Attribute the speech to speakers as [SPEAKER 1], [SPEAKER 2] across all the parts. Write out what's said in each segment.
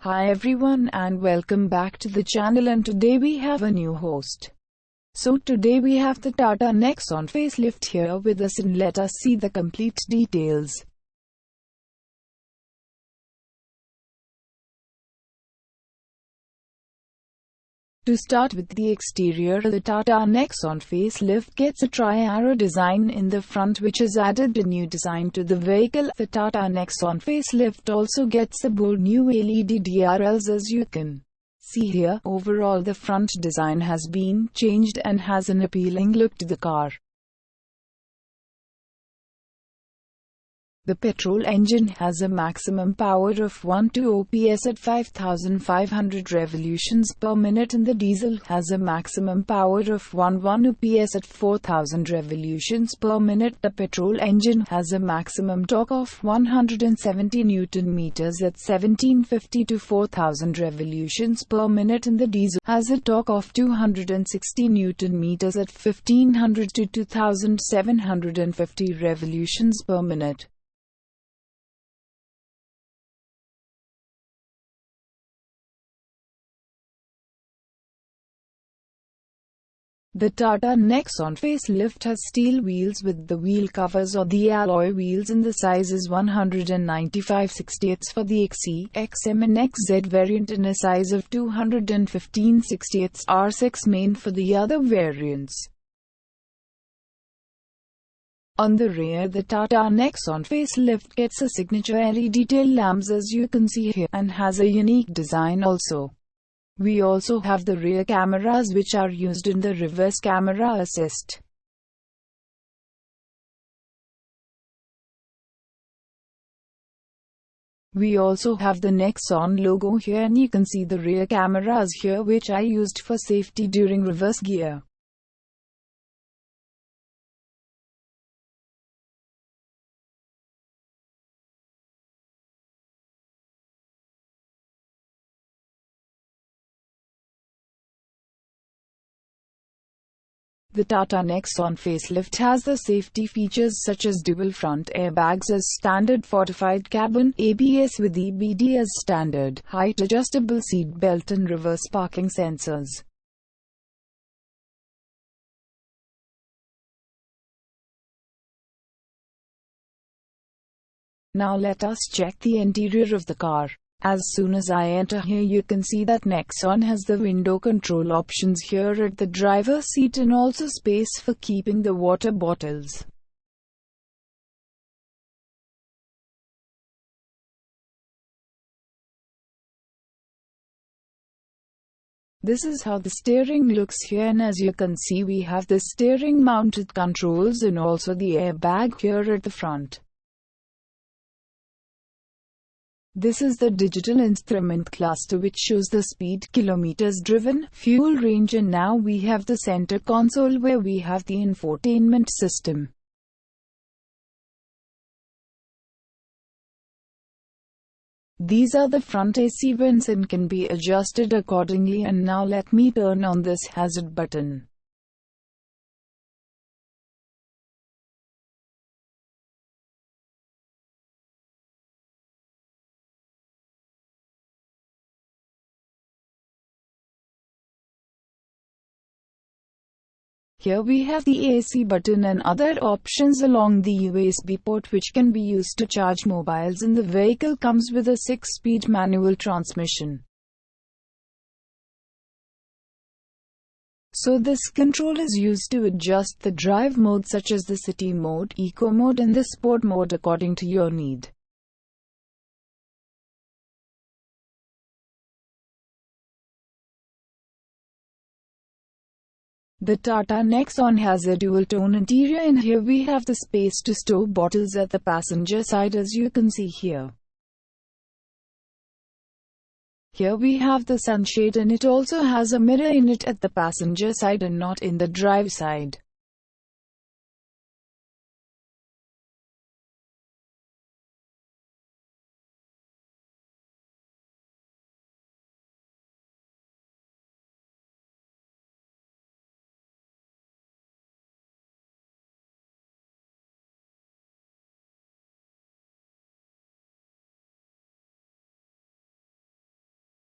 [SPEAKER 1] Hi everyone and welcome back to the channel, and today we have a new host. So today we have the Tata Nexon Facelift here with us, and let us see the complete details. To start with the exterior, the Tata Nexon Facelift gets a tri-arrow design in the front, which has added a new design to the vehicle. The Tata Nexon Facelift also gets the bold new LED DRLs, as you can see here. Overall, the front design has been changed and has an appealing look to the car. The petrol engine has a maximum power of 12 PS at 5,500 revolutions per minute, and the diesel has a maximum power of 11 PS at 4,000 revolutions per minute. The petrol engine has a maximum torque of 170 Newton meters at 1750 to 4,000 revolutions per minute, and the diesel has a torque of 260 Newton meters at 1500 to 2750 revolutions per minute. The Tata Nexon Facelift has steel wheels with the wheel covers or the alloy wheels in the sizes 195/68 for the XE, XM and XZ variant, and a size of 215/68 R6 main for the other variants. On the rear, the Tata Nexon Facelift gets a signature LED tail lamps, as you can see here, and has a unique design also. We also have the rear cameras, which are used in the reverse camera assist. We also have the Nexon logo here, and you can see the rear cameras here, which I used for safety during reverse gear. The Tata Nexon Facelift has the safety features such as dual front airbags as standard, fortified cabin, ABS with EBD as standard, height adjustable seat belt, and reverse parking sensors. Now let us check the interior of the car. As soon as I enter here, you can see that Nexon has the window control options here at the driver's seat, and also space for keeping the water bottles. This is how the steering looks here, and as you can see, we have the steering mounted controls and also the airbag here at the front. This is the digital instrument cluster, which shows the speed, kilometers driven, fuel range, and now we have the center console where we have the infotainment system. These are the front AC vents and can be adjusted accordingly, and now let me turn on this hazard button. Here we have the AC button and other options along the USB port, which can be used to charge mobiles, and the vehicle comes with a 6-speed manual transmission. So this control is used to adjust the drive mode such as the city mode, eco mode, and the sport mode according to your need. The Tata Nexon has a dual-tone interior, and here we have the space to store bottles at the passenger side, as you can see here. Here we have the sunshade, and it also has a mirror in it at the passenger side and not in the drive side.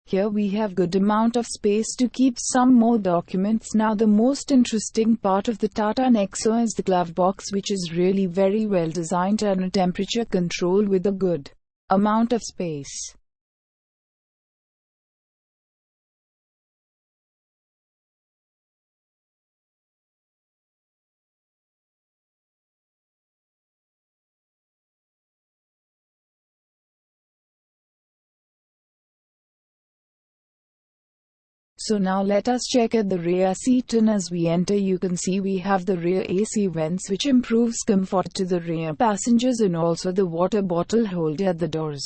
[SPEAKER 1] Here we have good amount of space to keep some more documents. Now the most interesting part of the Tata Nexon is the glove box, which is really very well designed and a temperature control with a good amount of space. So now let us check at the rear seat, and as we enter you can see we have the rear AC vents, which improves comfort to the rear passengers, and also the water bottle holder at the doors.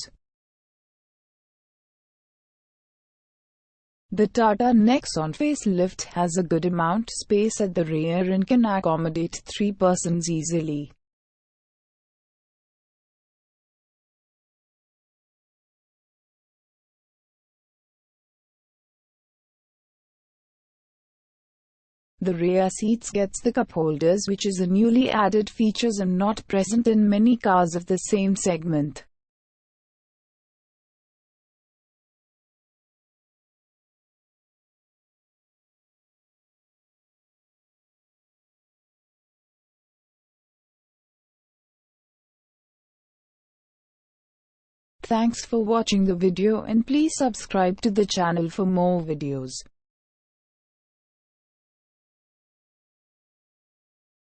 [SPEAKER 1] The Tata Nexon Facelift has a good amount space at the rear and can accommodate 3 persons easily. The rear seats gets the cup holders, which is a newly added features and not present in many cars of the same segment. Thanks for watching the video, and please subscribe to the channel for more videos.